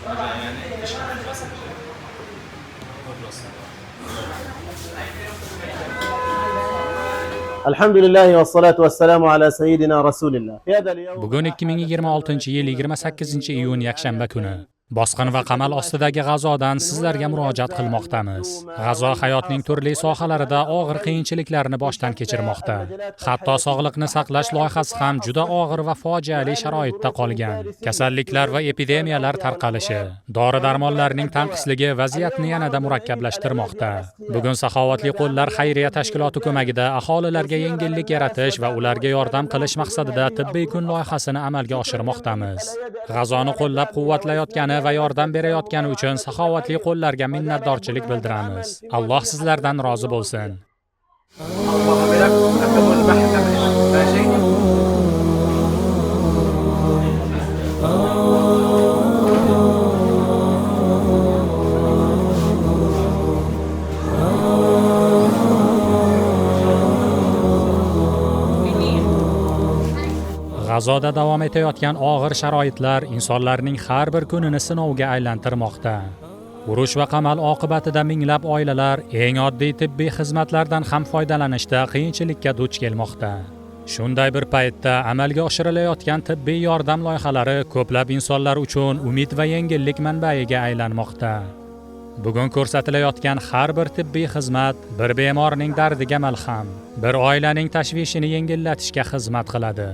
Yani iş yapmasın. Alhamdulillah ve salatu ve selamu ala seyyidina Rasulillah. Bugun 2026-yil 28-iyun yakshanba kuni. Bosqin va qamal ostidagi G'azodan sizlarga murojaat qilmoqdamiz. G'azo hayotning turli sohalarida og'ir qiyinchiliklarni boshdan kechirmoqda. Hatto sog'liqni saqlash loyihasi ham juda og'ir va fojiali sharoitda qolgan. Kasalliklar va epidemiyalar tarqalishi, dori-darmonlarning tanqisligi vaziyatni yanada murakkablashtirmoqda. Bugun Saxovatli qo'llar xayriya tashkiloti ko'magida aholilarga yengillik yaratish va ularga yordam qilish maqsadida tibbiy kun loyihasini amalga oshirmoqdamiz. G'azoni qo'llab-quvvatlayotgani va yordam berayotgani uchun Saxovatli qo'llarga minnatdorchilik bildiramiz. Alloh sizlardan rozi bo'lsin. G'azoda davom etayotgan og'ir sharoitlar insonlarning har bir kunini sinovga aylantirmoqda. Urush va qamal oqibatida minglab oilalar eng oddiy tibbiy xizmatlardan ham foydalanishda qiyinchilikka duch kelmoqda. Shunday bir paytda amalga oshirilayotgan tibbiy yordam loyihalari ko'plab insonlar uchun umid va yengillik manbaiga aylanmoqda. Bugun ko'rsatilayotgan har bir tibbiy xizmat bir bemorning dardiga malham, bir oilaning tashvishini yengillatishga xizmat qiladi.